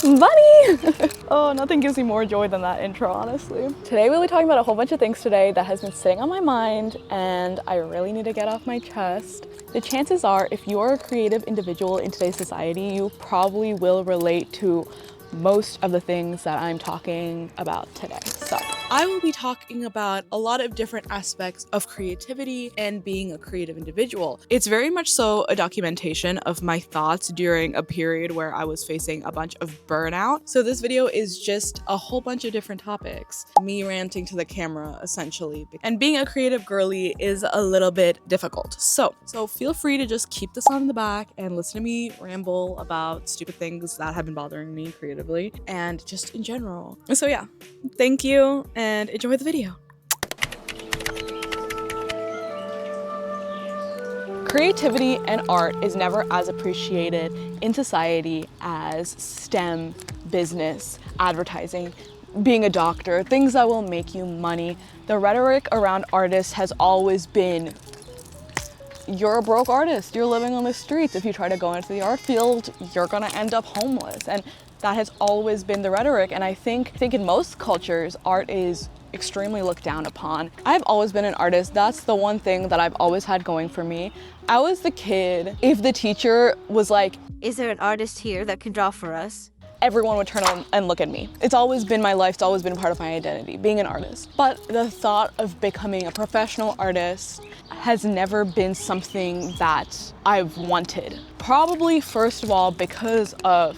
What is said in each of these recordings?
Bunny! Oh, nothing gives me more joy than that intro, honestly. Today we'll be talking about a whole bunch of things today that has been sitting on my mind and I really need to get off my chest. The chances are, if you are a creative individual in today's society, you probably will relate to most of the things that I'm talking about today. So I will be talking about a lot of different aspects of creativity and being a creative individual. It's very much so a documentation of my thoughts during a period where I was facing a bunch of burnout. So this video is just a whole bunch of different topics. Me ranting to the camera, essentially. And being a creative girly is a little bit difficult. So feel free to just keep this on the back and listen to me ramble about stupid things that have been bothering me creatively and just in general. So yeah, thank you and enjoy the video. Creativity and art is never as appreciated in society as STEM, business, advertising, being a doctor, things that will make you money. The rhetoric around artists has always been, you're a broke artist, you're living on the streets. If you try to go into the art field, you're gonna end up homeless. And that has always been the rhetoric. And I think in most cultures, art is extremely looked down upon. I've always been an artist. That's the one thing that I've always had going for me. I was the kid, if the teacher was like, "Is there an artist here that can draw for us?" everyone would turn on and look at me. It's always been my life, it's always been part of my identity, being an artist. But the thought of becoming a professional artist has never been something that I've wanted. Probably first of all because of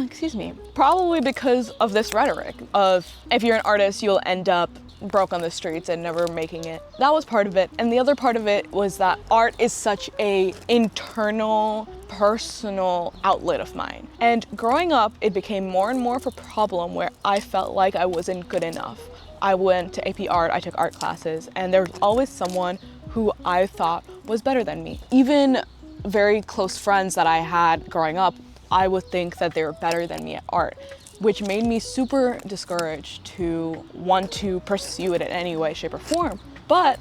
excuse me. Probably because of this rhetoric of, if you're an artist, you'll end up broke on the streets and never making it. That was part of it. And the other part of it was that art is such a internal, personal outlet of mine. And growing up, it became more and more of a problem where I felt like I wasn't good enough. I went to AP Art, I took art classes, and there was always someone who I thought was better than me. Even very close friends that I had growing up, I would think that they were better than me at art, which made me super discouraged to want to pursue it in any way, shape, or form. But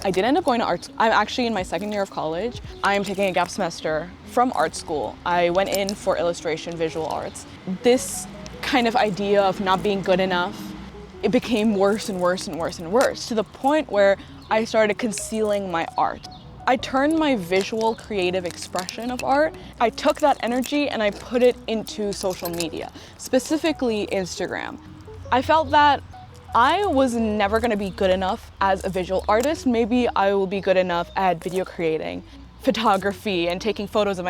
I did end up going to art. I'm actually in my second year of college. I am taking a gap semester from art school. I went in for illustration, visual arts. This kind of idea of not being good enough, it became worse and worse and worse and worse, to the point where I started concealing my art. I turned my visual creative expression of art, I took that energy and I put it into social media, specifically Instagram. I felt that I was never gonna be good enough as a visual artist. Maybe I will be good enough at video creating, photography, and taking photos of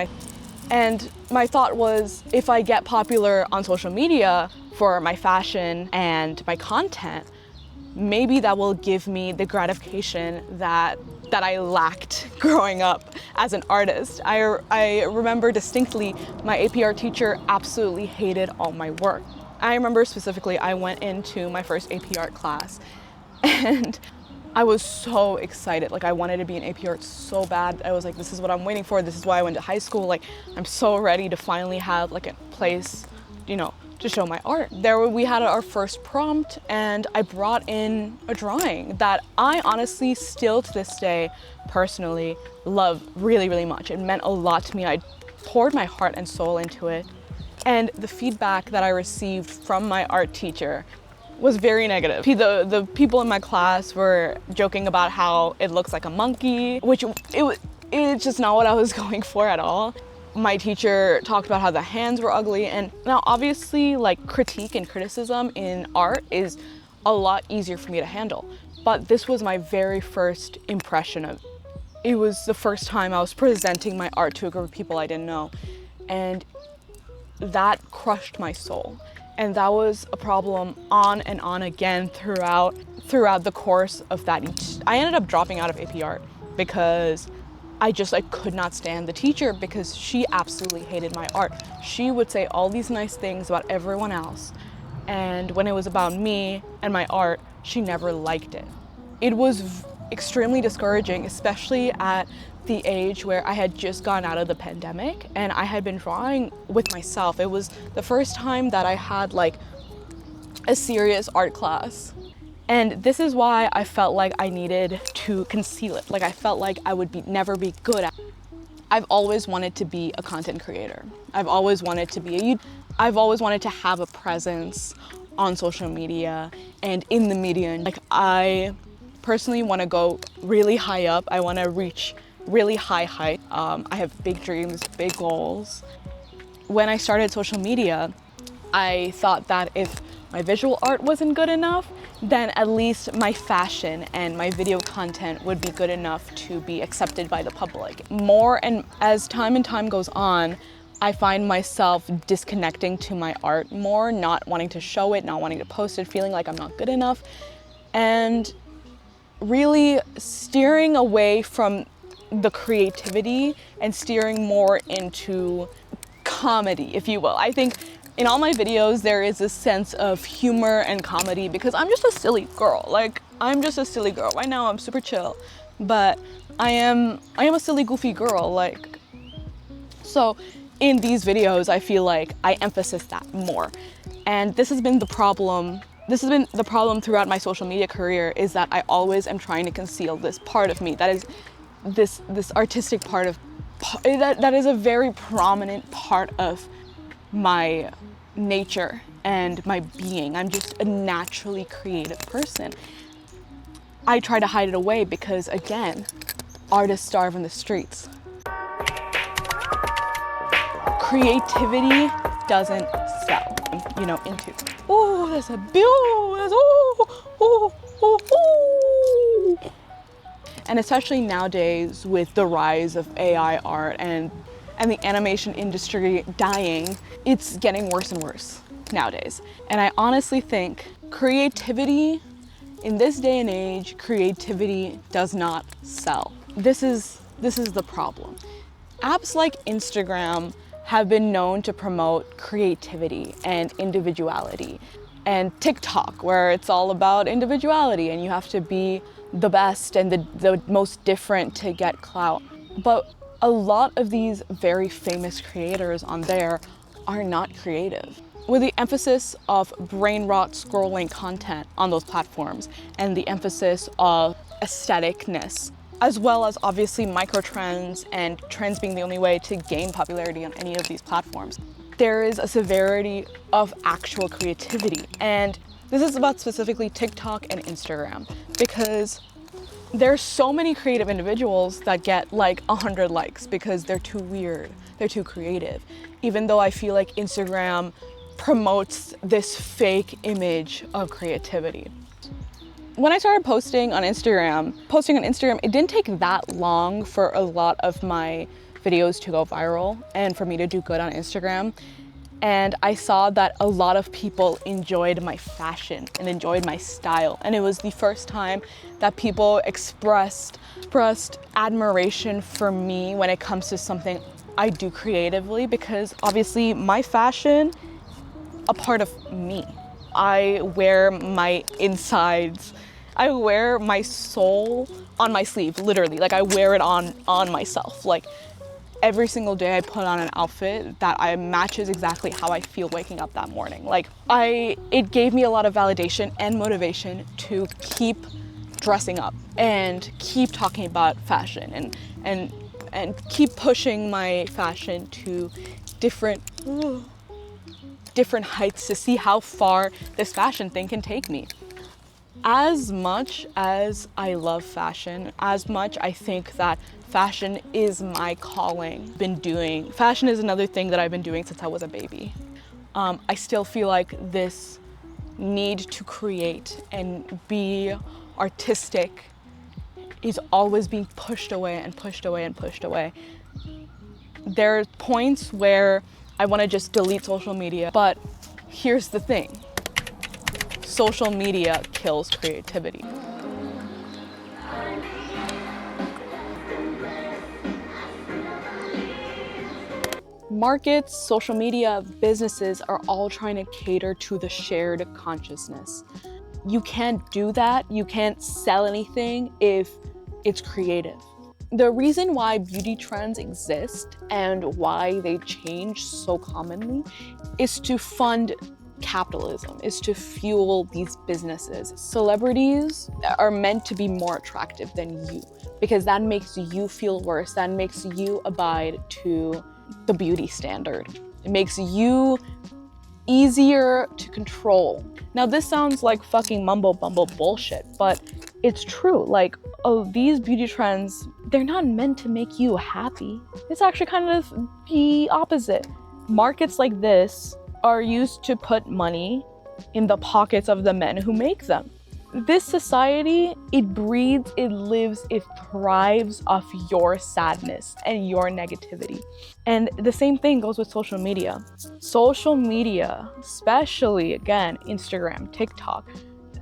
And my thought was, if I get popular on social media for my fashion and my content, maybe that will give me the gratification that I lacked growing up as an artist. I remember distinctly my AP art teacher absolutely hated all my work. I remember specifically I went into my first AP art class and I was so excited. Like, I wanted to be in AP art so bad. I was like, this is what I'm waiting for. This is why I went to high school. Like, I'm so ready to finally have like a place, to show my art. We had our first prompt and I brought in a drawing that I honestly still to this day personally love really, really much. It meant a lot to me. I poured my heart and soul into it. And the feedback that I received from my art teacher was very negative. The people in my class were joking about how it looks like a monkey, which it's just not what I was going for at all. My teacher talked about how the hands were ugly, and now obviously like critique and criticism in art is a lot easier for me to handle. But this was my very first impression of it. It was the first time I was presenting my art to a group of people I didn't know, and that crushed my soul. And that was a problem on and on again throughout the course of that. I ended up dropping out of AP Art because I could not stand the teacher because she absolutely hated my art. She would say all these nice things about everyone else, and when it was about me and my art, she never liked it. It was extremely discouraging, especially at the age where I had just gone out of the pandemic and I had been drawing with myself. It was the first time that I had like a serious art class. And this is why I felt like I needed to conceal it. Like I felt like I would never be good at it. I've always wanted to be a content creator. I've always wanted to have a presence on social media and in the media. Like I personally want to go really high up. I want to reach really high height. I have big dreams, big goals. When I started social media, I thought that if my visual art wasn't good enough, then at least my fashion and my video content would be good enough to be accepted by the public. More and as time goes on, I find myself disconnecting to my art more, not wanting to show it, not wanting to post it, feeling like I'm not good enough, and really steering away from the creativity and steering more into comedy, if you will. I think in all my videos, there is a sense of humor and comedy because I'm just a silly girl. Like, I'm just a silly girl. Right now, I'm super chill, but I am a silly, goofy girl. Like, so in these videos, I feel like I emphasize that more. And this has been the problem. This has been the problem throughout my social media career, is that I always am trying to conceal this part of me. That is this artistic part of, that is a very prominent part of my nature and my being. I'm just a naturally creative person. I try to hide it away because, again, artists starve in the streets. Creativity doesn't sell, you know, into. Oh, there's a bill, there's, oh. And especially nowadays with the rise of AI art and the animation industry dying, it's getting worse and worse nowadays. And I honestly think creativity, in this day and age, creativity does not sell. This is the problem. Apps like Instagram have been known to promote creativity and individuality. And TikTok, where it's all about individuality and you have to be the best and the most different to get clout. But a lot of these very famous creators on there are not creative. With the emphasis of brain rot scrolling content on those platforms and the emphasis of aestheticness, as well as obviously microtrends and trends being the only way to gain popularity on any of these platforms, there is a severity of actual creativity. And this is about specifically TikTok and Instagram, because there's so many creative individuals that get like 100 likes because they're too weird, they're too creative. Even though I feel like Instagram promotes this fake image of creativity. When I started posting on Instagram, it didn't take that long for a lot of my videos to go viral and for me to do good on Instagram. And I saw that a lot of people enjoyed my fashion and enjoyed my style. And it was the first time that people expressed admiration for me when it comes to something I do creatively, because obviously my fashion, a part of me. I wear my insides, I wear my soul on my sleeve, literally. Like I wear it on myself. Like every single day I put on an outfit that matches exactly how I feel waking up that morning. Like it gave me a lot of validation and motivation to keep dressing up and keep talking about fashion and keep pushing my fashion to different heights to see how far this fashion thing can take me. As much as I love fashion, as much I think that fashion is my calling. Fashion is another thing that I've been doing since I was a baby. I still feel like this need to create and be artistic is always being pushed away and pushed away and pushed away. There are points where I want to just delete social media, but here's the thing. Social media kills creativity. Markets, social media, businesses are all trying to cater to the shared consciousness. You can't do that. You can't sell anything if it's creative. The reason why beauty trends exist and why they change so commonly is to fund capitalism, is to fuel these businesses. Celebrities are meant to be more attractive than you because that makes you feel worse. That makes you abide to the beauty standard. It makes you easier to control. Now this sounds like fucking mumbo bumble bullshit, but it's true. Like, oh, these beauty trends, they're not meant to make you happy. It's actually kind of the opposite. Markets like this are used to put money in the pockets of the men who make them. This society, it breeds, it lives, it thrives off your sadness and your negativity. And the same thing goes with social media. Social media, especially again, Instagram, TikTok,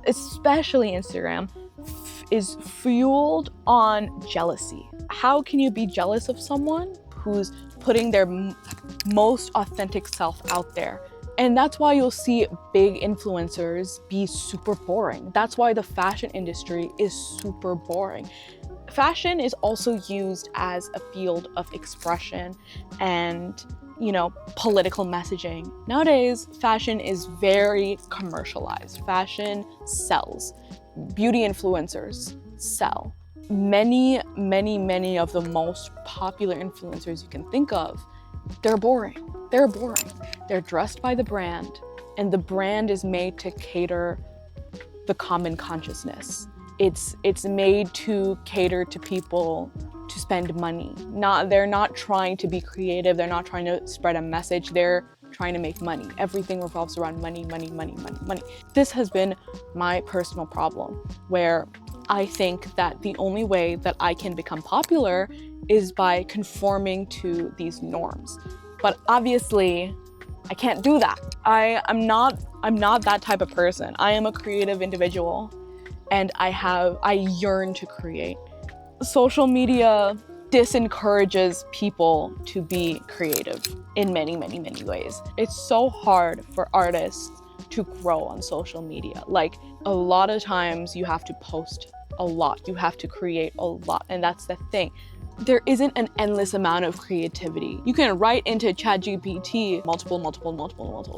especially Instagram, is fueled on jealousy. How can you be jealous of someone who's putting their most authentic self out there? And that's why you'll see big influencers be super boring. That's why the fashion industry is super boring. Fashion is also used as a field of expression and, you know, political messaging. Nowadays, fashion is very commercialized. Fashion sells. Beauty influencers sell. Many of the most popular influencers you can think of, they're boring. They're boring. They're dressed by the brand, and the brand is made to cater the common consciousness. It's made to cater to people to spend money. They're not trying to be creative. They're not trying to spread a message. They're trying to make money. Everything revolves around money, money, money, money, money. This has been my personal problem, where I think that the only way that I can become popular is by conforming to these norms. But obviously, I can't do that. I'm not that type of person. I am a creative individual, and I yearn to create. Social media disencourages people to be creative in many ways. It's so hard for artists to grow on social media. Like, a lot of times you have to post a lot, you have to create a lot, and that's the thing. There isn't an endless amount of creativity. You can write into ChatGPT multiple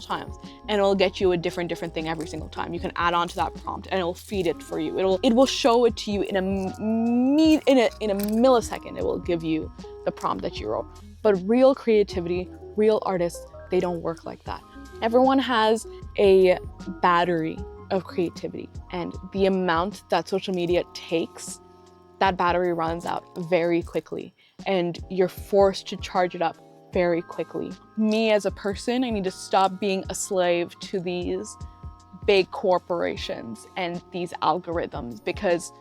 times, and it'll get you a different thing every single time. You can add on to that prompt, and it'll feed it for you. It will show it to you in a millisecond. It will give you the prompt that you wrote. But real creativity, real artists, they don't work like that. Everyone has a battery of creativity, and the amount that social media takes, that battery runs out very quickly, and you're forced to charge it up very quickly. Me as a person, I need to stop being a slave to these big corporations and these algorithms because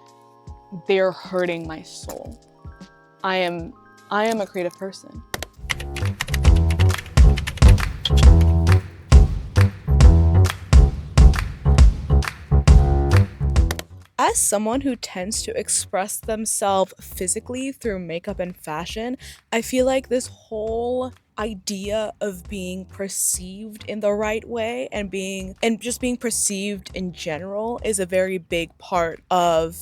they're hurting my soul. I am a creative person. As someone who tends to express themselves physically through makeup and fashion, I feel like this whole idea of being perceived in the right way and just being perceived in general is a very big part of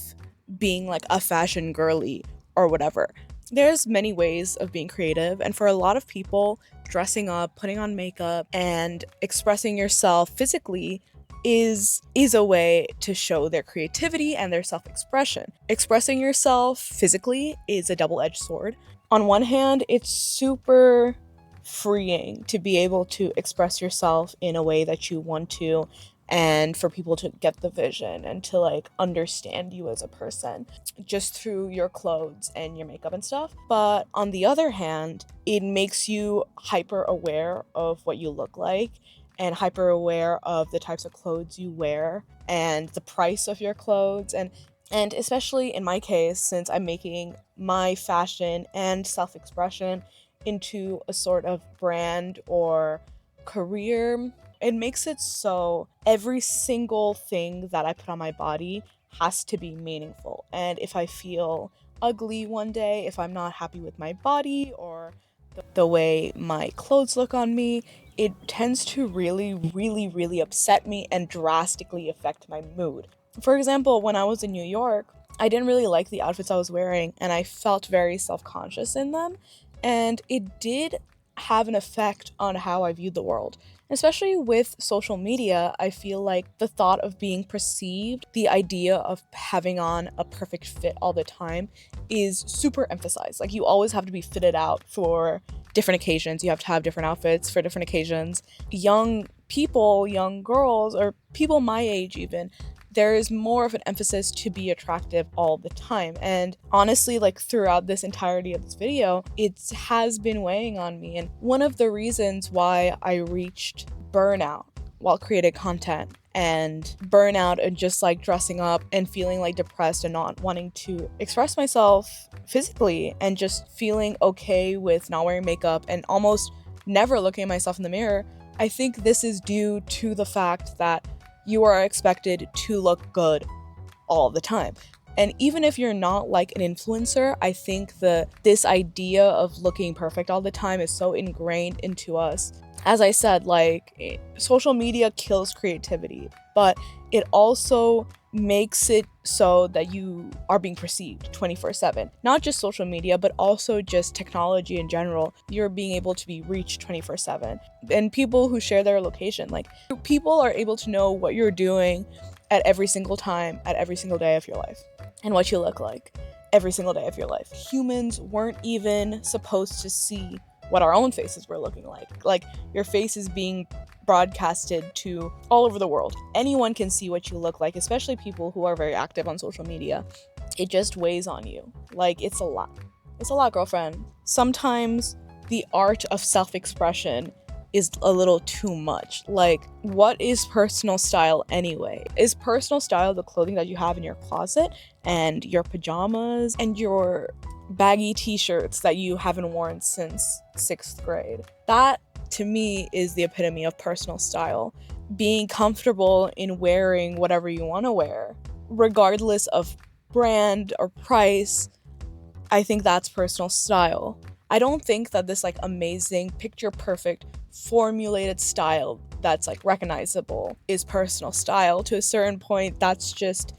being like a fashion girly or whatever. There's many ways of being creative, and for a lot of people, dressing up, putting on makeup, and expressing yourself physically is a way to show their creativity and their self-expression. Expressing yourself physically is a double-edged sword. On one hand, it's super freeing to be able to express yourself in a way that you want to, and for people to get the vision and to like understand you as a person just through your clothes and your makeup and stuff. But on the other hand, it makes you hyper aware of what you look like and hyper aware of the types of clothes you wear and the price of your clothes. And especially in my case, since I'm making my fashion and self-expression into a sort of brand or career, it makes it so every single thing that I put on my body has to be meaningful. And if I feel ugly one day, if I'm not happy with my body or the way my clothes look on me, it tends to really upset me and drastically affect my mood. For example, when I was in New York, I didn't really like the outfits I was wearing, and I felt very self-conscious in them, and it did have an effect on how I view the world. Especially with social media, I feel like the thought of being perceived, the idea of having on a perfect fit all the time is super emphasized. Like, you always have to be fitted out for different occasions. You have to have different outfits for different occasions. Young people, young girls, or people my age even, there is more of an emphasis to be attractive all the time. And honestly, like, throughout this entirety of this video, it has been weighing on me. And one of the reasons why I reached burnout while creating content, and burnout and just like dressing up and feeling like depressed and not wanting to express myself physically, and just feeling okay with not wearing makeup and almost never looking at myself in the mirror, I think this is due to the fact that you are expected to look good all the time. And even if you're not like an influencer, I think this idea of looking perfect all the time is so ingrained into us. As I said, like, social media kills creativity, but it also makes it so that you are being perceived 24/7. Not just social media, but also just technology in general. You're being able to be reached 24/7. And people who share their location, like, people are able to know what you're doing at every single time, at every single day of your life, and what you look like every single day of your life. Humans weren't even supposed to see what our own faces were looking like. Like, your face is being broadcasted to all over the world. Anyone can see what you look like, especially people who are very active on social media. It just weighs on you. Like, it's a lot. It's a lot, girlfriend. Sometimes the art of self-expression is a little too much. Like, what is personal style anyway? Is personal style the clothing that you have in your closet and your pajamas and your baggy t-shirts that you haven't worn since 6th grade? That, to me, is the epitome of personal style. Being comfortable in wearing whatever you want to wear, regardless of brand or price. I think that's personal style. I don't think that this like amazing, picture perfect, formulated style that's like recognizable is personal style. To a certain point, that's just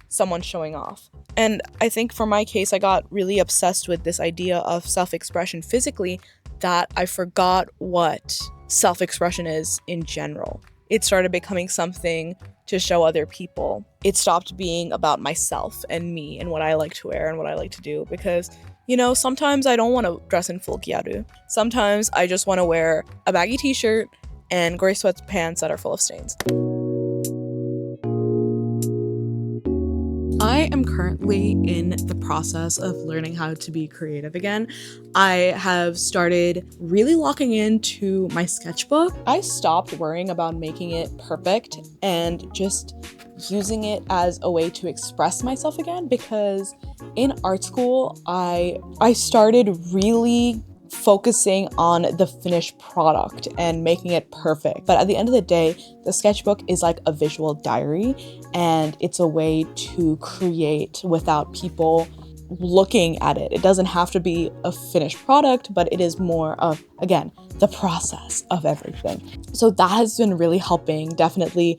someone showing off. And I think for my case, I got really obsessed with this idea of self-expression physically that I forgot what self-expression is in general. It started becoming something to show other people. It stopped being about myself and me and what I like to wear and what I like to do, because, you know, sometimes I don't want to dress in full kiaru. Sometimes I just want to wear a baggy t-shirt and gray sweatpants that are full of stains. I am currently in the process of learning how to be creative again. I have started really locking into my sketchbook. I stopped worrying about making it perfect and just using it as a way to express myself again, because in art school, I started really focusing on the finished product and making it perfect. But at the end of the day, the sketchbook is like a visual diary, and it's a way to create without people looking at it. It doesn't have to be a finished product, but it is more of, again, the process of everything. So that has been really helping. Definitely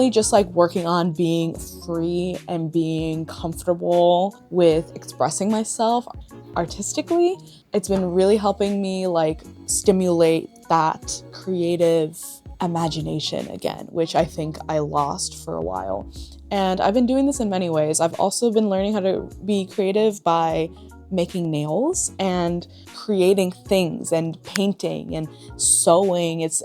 just like working on being free and being comfortable with expressing myself artistically. It's been really helping me like stimulate that creative imagination again, which I think I lost for a while. And I've been doing this in many ways. I've also been learning how to be creative by making nails and creating things and painting and sewing. It's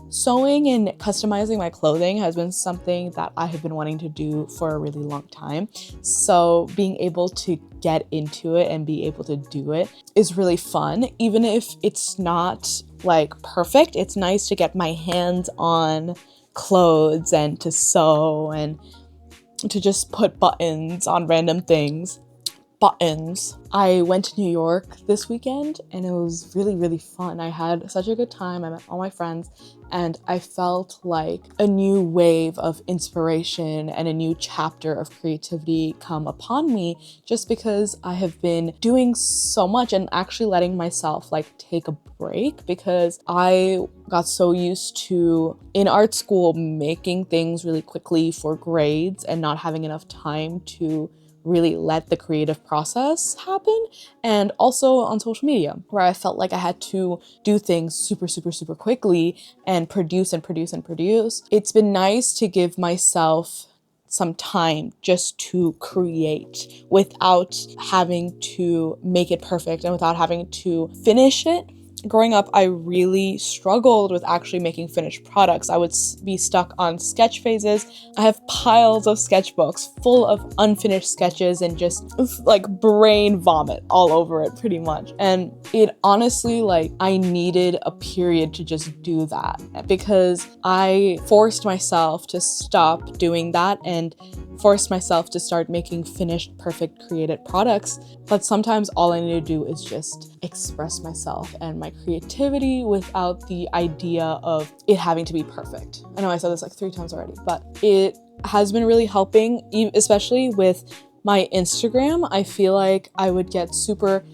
sewing and customizing my clothing has been something that I have been wanting to do for a really long time. So being able to get into it and be able to do it is really fun. Even if it's not like perfect, it's nice to get my hands on clothes and to sew and to just put buttons on random things. Buttons. I went to New York this weekend and it was really, really fun. I had such a good time. I met all my friends and I felt like a new wave of inspiration and a new chapter of creativity come upon me, just because I have been doing so much and actually letting myself like take a break, because I got so used to in art school making things really quickly for grades and not having enough time to really let the creative process happen, and also on social media, where I felt like I had to do things super quickly and produce and produce and produce. It's been nice to give myself some time just to create without having to make it perfect and without having to finish it. Growing up, I really struggled with actually making finished products. I would be stuck on sketch phases. I have piles of sketchbooks full of unfinished sketches and just like brain vomit all over it pretty much. And it honestly, like, I needed a period to just do that because I forced myself to stop doing that and forced myself to start making finished, perfect, created products. But sometimes all I need to do is just express myself and my creativity without the idea of it having to be perfect. I know I said this like 3 times already, but it has been really helping, especially with my Instagram. I feel like I would get super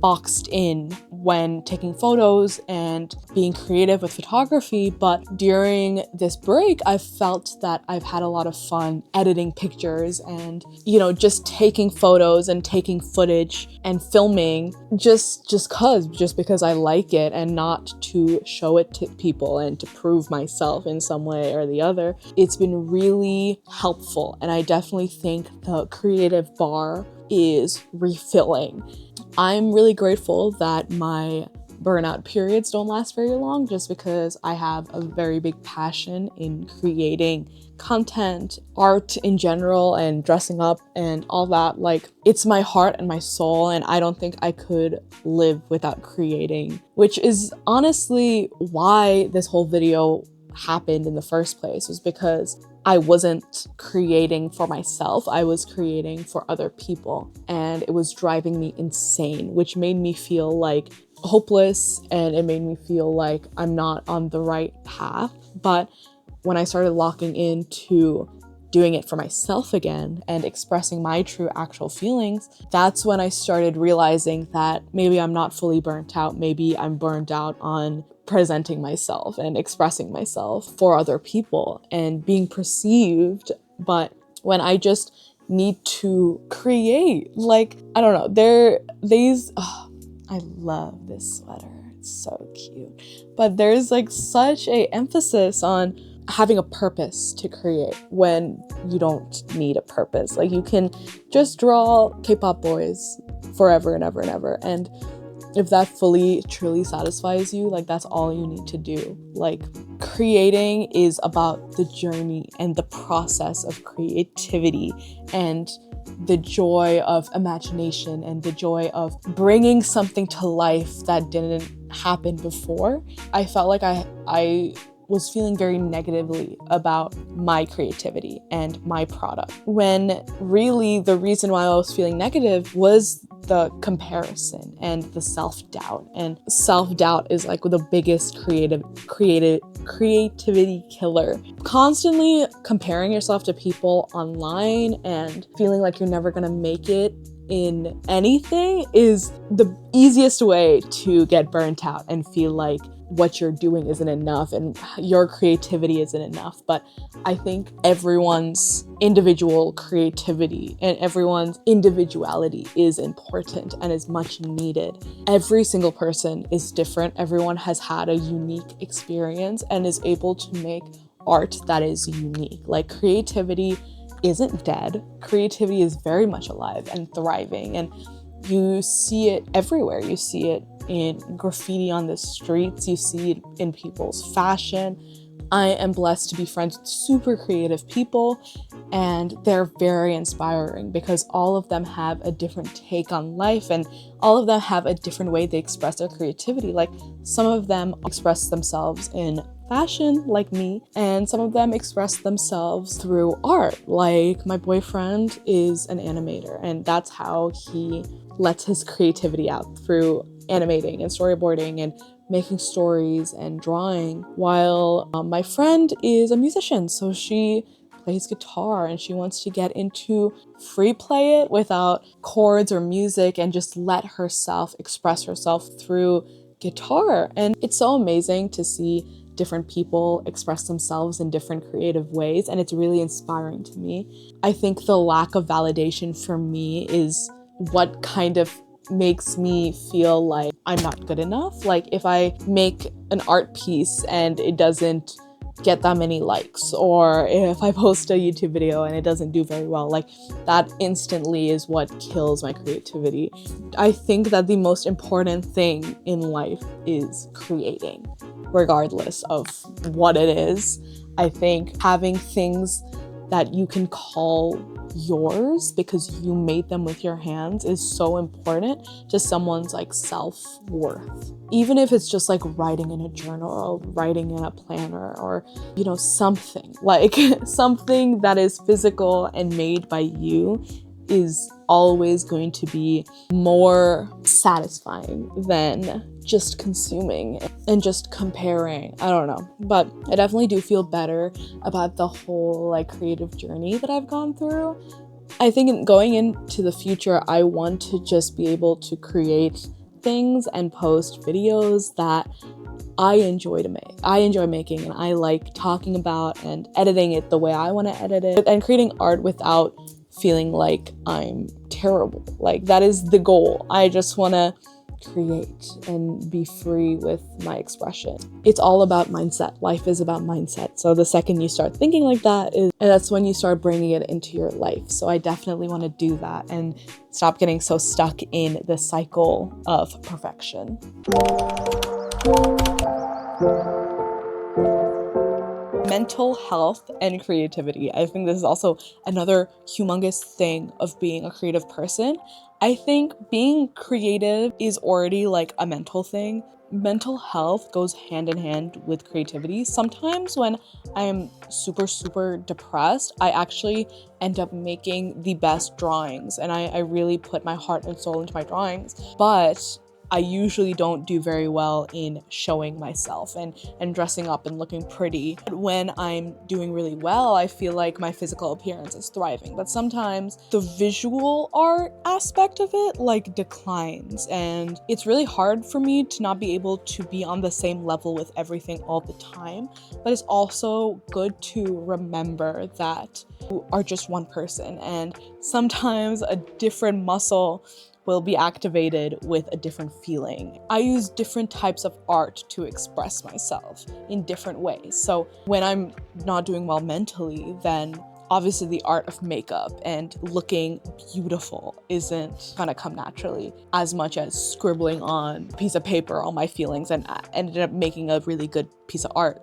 boxed in when taking photos and being creative with photography, but during this break, I've felt that I've had a lot of fun editing pictures and, you know, just taking photos and taking footage and filming just because I like it and not to show it to people and to prove myself in some way or the other. It's been really helpful, and I definitely think the creative bar is refilling. I'm really grateful that my burnout periods don't last very long, just because I have a very big passion in creating content, art in general, and dressing up and all that. Like, it's my heart and my soul, and I don't think I could live without creating, which is honestly why this whole video happened in the first place, was because I wasn't creating for myself, I was creating for other people, and it was driving me insane, which made me feel like hopeless, and it made me feel like I'm not on the right path. But when I started locking into doing it for myself again and expressing my true actual feelings, that's when I started realizing that maybe I'm not fully burnt out, maybe I'm burnt out on presenting myself and expressing myself for other people and being perceived. But when I just need to create, like, I don't know, I love this sweater, it's so cute, but there's like such a emphasis on having a purpose to create when you don't need a purpose. Like, you can just draw K-pop boys forever and ever and ever, and if that fully, truly satisfies you, like, that's all you need to do. Like, creating is about the journey and the process of creativity and the joy of imagination and the joy of bringing something to life that didn't happen before. I felt like I was feeling very negatively about my creativity and my product, when really the reason why I was feeling negative was the comparison and the self-doubt. And self-doubt is like the biggest creativity killer. Constantly comparing yourself to people online and feeling like you're never gonna make it in anything is the easiest way to get burnt out and feel like what you're doing isn't enough and your creativity isn't enough. But I think everyone's individual creativity and everyone's individuality is important and is much needed. Every single person is different. Everyone has had a unique experience and is able to make art that is unique. Like, creativity isn't dead. Creativity is very much alive and thriving, and you see it everywhere. You see it in graffiti on the streets, you see it in people's fashion. I am blessed to be friends with super creative people, and they're very inspiring because all of them have a different take on life and all of them have a different way they express their creativity. Like, some of them express themselves in fashion, like me, and some of them express themselves through art. Like, my boyfriend is an animator, and that's how he lets his creativity out, through animating and storyboarding and making stories and drawing, while my friend is a musician, so she plays guitar and she wants to get into free play it without chords or music and just let herself express herself through guitar. And it's so amazing to see different people express themselves in different creative ways, and it's really inspiring to me. I think the lack of validation for me is what kind of makes me feel like I'm not good enough. Like if I make an art piece and it doesn't get that many likes, or if I post a YouTube video and it doesn't do very well, like that instantly is what kills my creativity. I think that the most important thing in life is creating, regardless of what it is. I think having things that you can call yours because you made them with your hands is so important to someone's like self-worth. Even if it's just like writing in a journal or writing in a planner, or you know, something like something that is physical and made by you is always going to be more satisfying than just consuming and just comparing. I don't know, but I definitely do feel better about the whole like creative journey that I've gone through. I think going into the future, I want to just be able to create things and post videos that I enjoy to make. I enjoy making, and I like talking about and editing it the way I want to edit it, and creating art without feeling like I'm terrible. Like that is the goal. I just want to create and be free with my expression. It's all about mindset. Life is about mindset. So the second you start thinking like that, and that's when you start bringing it into your life. So I definitely want to do that and stop getting so stuck in the cycle of perfection. Mental health and creativity. I think this is also another humongous thing of being a creative person. I think being creative is already like a mental thing. Mental health goes hand in hand with creativity. Sometimes when I'm super depressed, I actually end up making the best drawings, and I really put my heart and soul into my drawings. But I usually don't do very well in showing myself and dressing up and looking pretty. When I'm doing really well, I feel like my physical appearance is thriving. But sometimes the visual art aspect of it like declines, and it's really hard for me to not be able to be on the same level with everything all the time. But it's also good to remember that you are just one person, and sometimes a different muscle will be activated with a different feeling. I use different types of art to express myself in different ways. So when I'm not doing well mentally, then obviously the art of makeup and looking beautiful isn't gonna come naturally as much as scribbling on a piece of paper all my feelings, and ended up making a really good piece of art.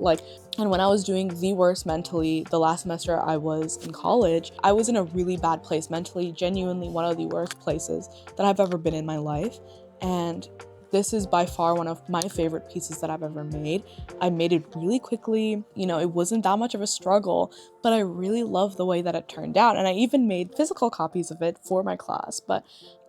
And when I was doing the worst mentally, the last semester I was in college, I was in a really bad place mentally, genuinely one of the worst places that I've ever been in my life. And this is by far one of my favorite pieces that I've ever made. I made it really quickly. You know, it wasn't that much of a struggle, but I really love the way that it turned out. And I even made physical copies of it for my class, but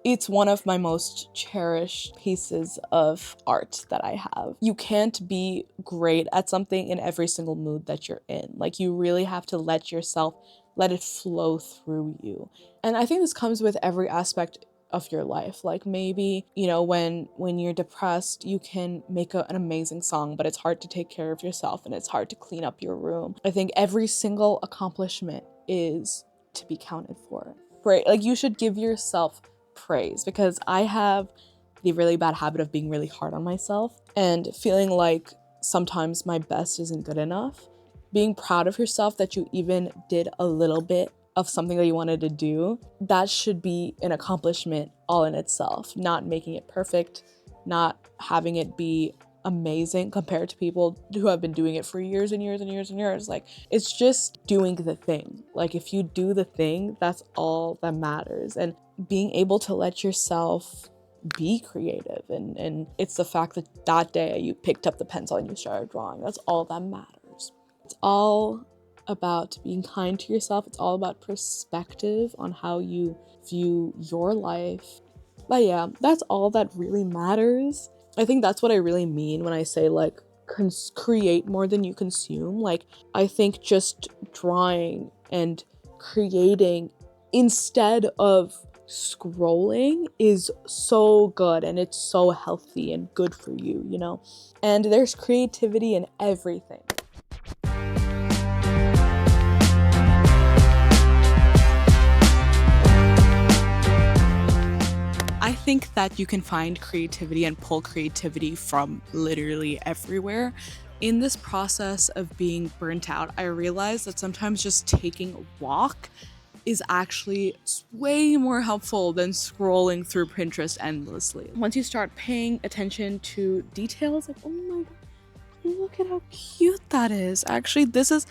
it's one of my most cherished pieces of art that I have. You can't be great at something in every single mood that you're in. Like, you really have to let it flow through you. And I think this comes with every aspect of your life. Like, maybe, you know, when you're depressed, you can make an amazing song, but it's hard to take care of yourself and it's hard to clean up your room. I think every single accomplishment is to be counted for. Right? Like, you should give yourself praise, because I have the really bad habit of being really hard on myself and feeling like sometimes my best isn't good enough. Being proud of yourself that you even did a little bit of something that you wanted to do, that should be an accomplishment all in itself. Not making it perfect, not having it be amazing compared to people who have been doing it for years and years and years and years. Like, it's just doing the thing. Like, if you do the thing, that's all that matters. And being able to let yourself be creative, and it's the fact that that day you picked up the pencil and you started drawing. That's all that matters. It's all about being kind to yourself. It's all about perspective on how you view your life. But yeah, that's all that really matters. I think that's what I really mean when I say like create more than you consume. Like, I think just drawing and creating instead of scrolling is so good and it's so healthy and good for you, you know? And there's creativity in everything. I think that you can find creativity and pull creativity from literally everywhere. In this process of being burnt out, I realized that sometimes just taking a walk is actually way more helpful than scrolling through Pinterest endlessly. Once you start paying attention to details, like, oh my god, look at how cute that is. Actually, this is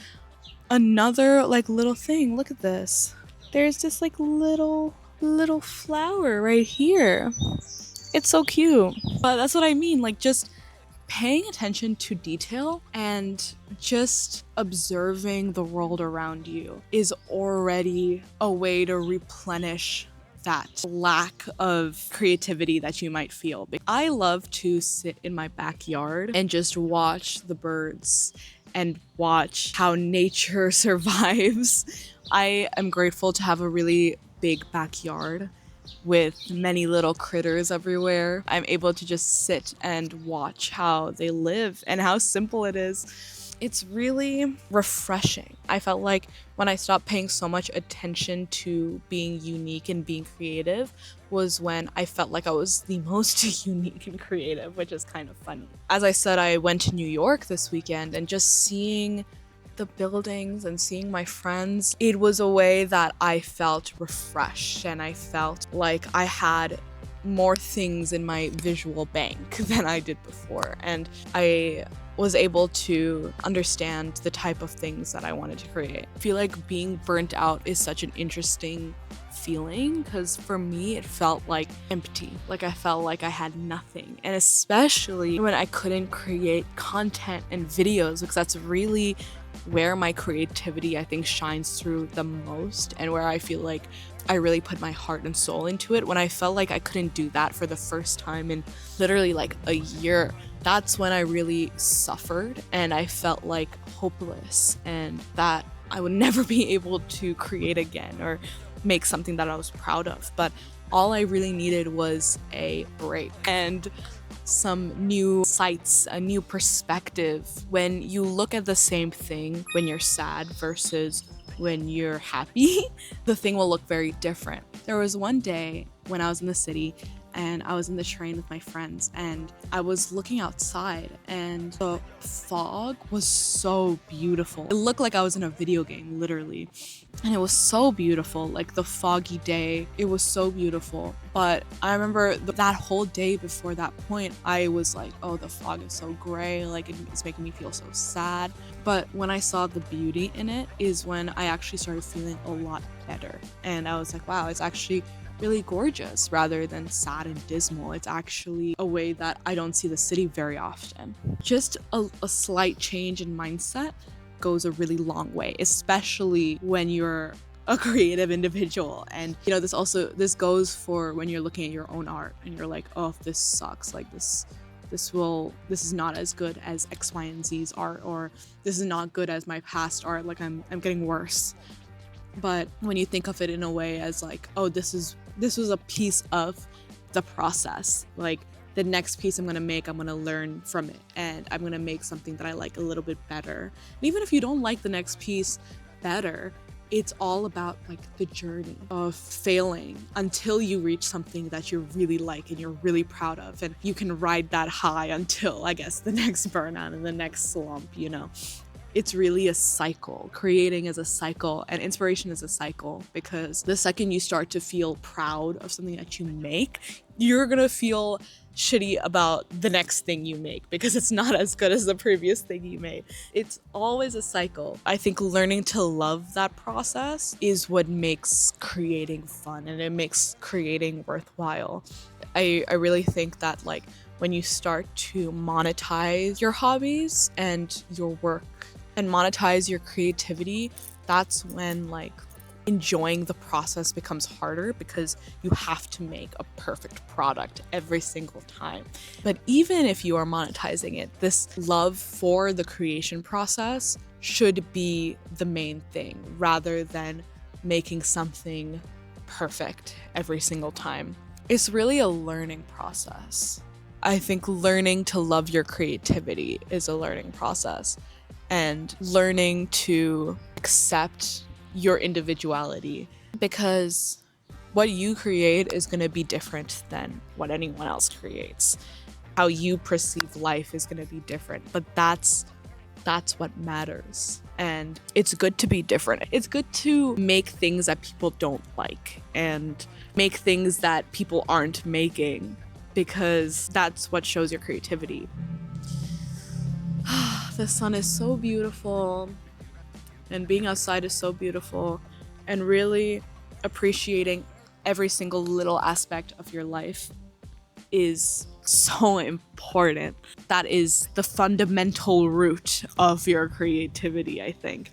another like little thing. Look at this. There's this like little flower right here. It's so cute. But that's what I mean, like just paying attention to detail and just observing the world around you is already a way to replenish that lack of creativity that you might feel. I love to sit in my backyard and just watch the birds and watch how nature survives. I am grateful to have a really big backyard with many little critters everywhere. I'm able to just sit and watch how they live and how simple it is. It's really refreshing. I felt like when I stopped paying so much attention to being unique and being creative was when I felt like I was the most unique and creative, which is kind of funny. As I said, I went to New York this weekend, and just seeing the buildings and seeing my friends, it was a way that I felt refreshed, and I felt like I had more things in my visual bank than I did before, and I was able to understand the type of things that I wanted to create. I feel like being burnt out is such an interesting feeling because for me it felt like empty, like I felt like I had nothing, and especially when I couldn't create content and videos, because that's really where my creativity I think shines through the most and where I feel like I really put my heart and soul into it. When I felt like I couldn't do that for the first time in literally like a year, that's when I really suffered and I felt like hopeless and that I would never be able to create again or make something that I was proud of. But all I really needed was a break and some new sights, a new perspective. When you look at the same thing when you're sad versus when you're happy, the thing will look very different. There was one day when I was in the city and I was in the train with my friends and I was looking outside and the fog was so beautiful. It looked like I was in a video game, literally. And it was so beautiful, like the foggy day, it was so beautiful. But I remember that whole day before that point, I was like, oh, the fog is so gray, like it's making me feel so sad. But when I saw the beauty in it is when I actually started feeling a lot better. And I was like, wow, it's actually really gorgeous rather than sad and dismal. It's actually a way that I don't see the city very often. Just a slight change in mindset goes a really long way, especially when you're a creative individual. And you know, this goes for when you're looking at your own art and you're like, oh, this sucks, like this is not as good as X, Y, and Z's art, or this is not good as my past art, like I'm getting worse. But when you think of it in a way as like, oh, this was a piece of the process, like the next piece I'm gonna make, I'm gonna learn from it and I'm gonna make something that I like a little bit better. And even if you don't like the next piece better, it's all about like the journey of failing until you reach something that you really like and you're really proud of, and you can ride that high until, I guess, the next burnout and the next slump, you know. It's really a cycle. Creating is a cycle and inspiration is a cycle, because the second you start to feel proud of something that you make, you're gonna feel shitty about the next thing you make because it's not as good as the previous thing you made. It's always a cycle. I think learning to love that process is what makes creating fun and it makes creating worthwhile. I really think that like when you start to monetize your hobbies and your work and monetize your creativity, that's when like enjoying the process becomes harder because you have to make a perfect product every single time. But even if you are monetizing it, this love for the creation process should be the main thing rather than making something perfect every single time. It's really a learning process. I think learning to love your creativity is a learning process, and learning to accept your individuality, because what you create is going to be different than what anyone else creates. How you perceive life is going to be different, but that's what matters. And it's good to be different. It's good to make things that people don't like and make things that people aren't making, because that's what shows your creativity. The sun is so beautiful, and being outside is so beautiful, and really appreciating every single little aspect of your life is so important. That is the fundamental root of your creativity, I think.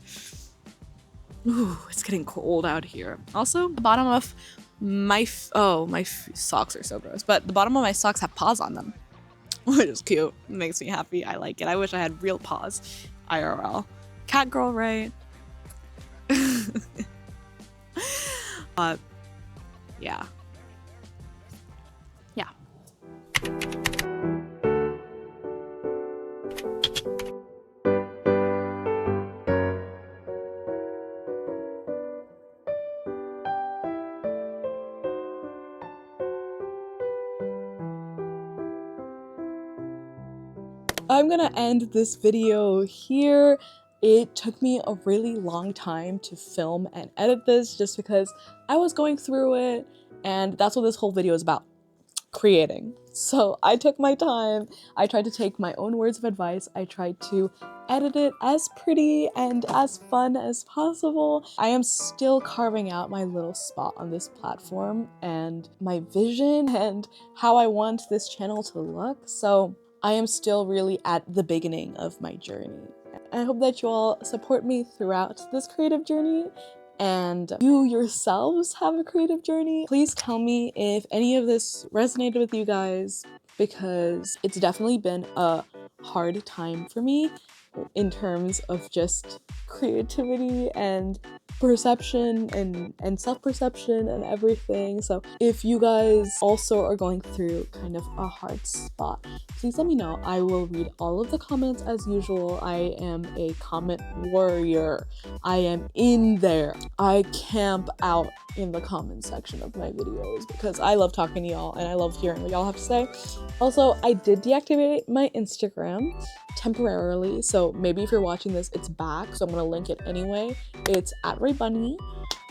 Ooh, it's getting cold out here. Also, the bottom of my socks are so gross, but the bottom of my socks have paws on them, which is cute. It makes me happy. I like it. I wish I had real paws. IRL. Cat girl, right? But yeah. I'm gonna end this video here. It took me a really long time to film and edit this just because I was going through it, and that's what this whole video is about. Creating. So I took my time. I tried to take my own words of advice. I tried to edit it as pretty and as fun as possible. I am still carving out my little spot on this platform and my vision and how I want this channel to look. So I am still really at the beginning of my journey. I hope that you all support me throughout this creative journey, and you yourselves have a creative journey. Please tell me if any of this resonated with you guys, because it's definitely been a hard time for me in terms of just creativity and perception and self-perception and everything. So if you guys also are going through kind of a hard spot, please let me know. I will read all of the comments as usual. I am a comment warrior. I am in there. I camp out in the comment section of my videos because I love talking to y'all and I love hearing what y'all have to say. Also, I did deactivate my Instagram temporarily, so maybe if you're watching this, it's back, so I'm gonna link it anyway. It's @RayBunny.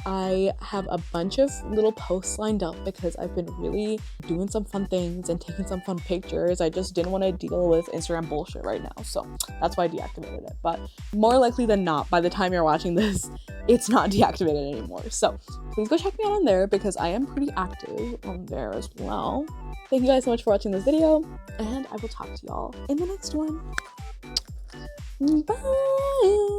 I have a bunch of little posts lined up because I've been really doing some fun things and taking some fun pictures. I just didn't want to deal with Instagram bullshit right now, so that's why I deactivated it. But more likely than not, by the time you're watching this, it's not deactivated anymore. So please go check me out on there because I am pretty active on there as well. Thank you guys so much for watching this video, and I will talk to y'all in the next one. Bye!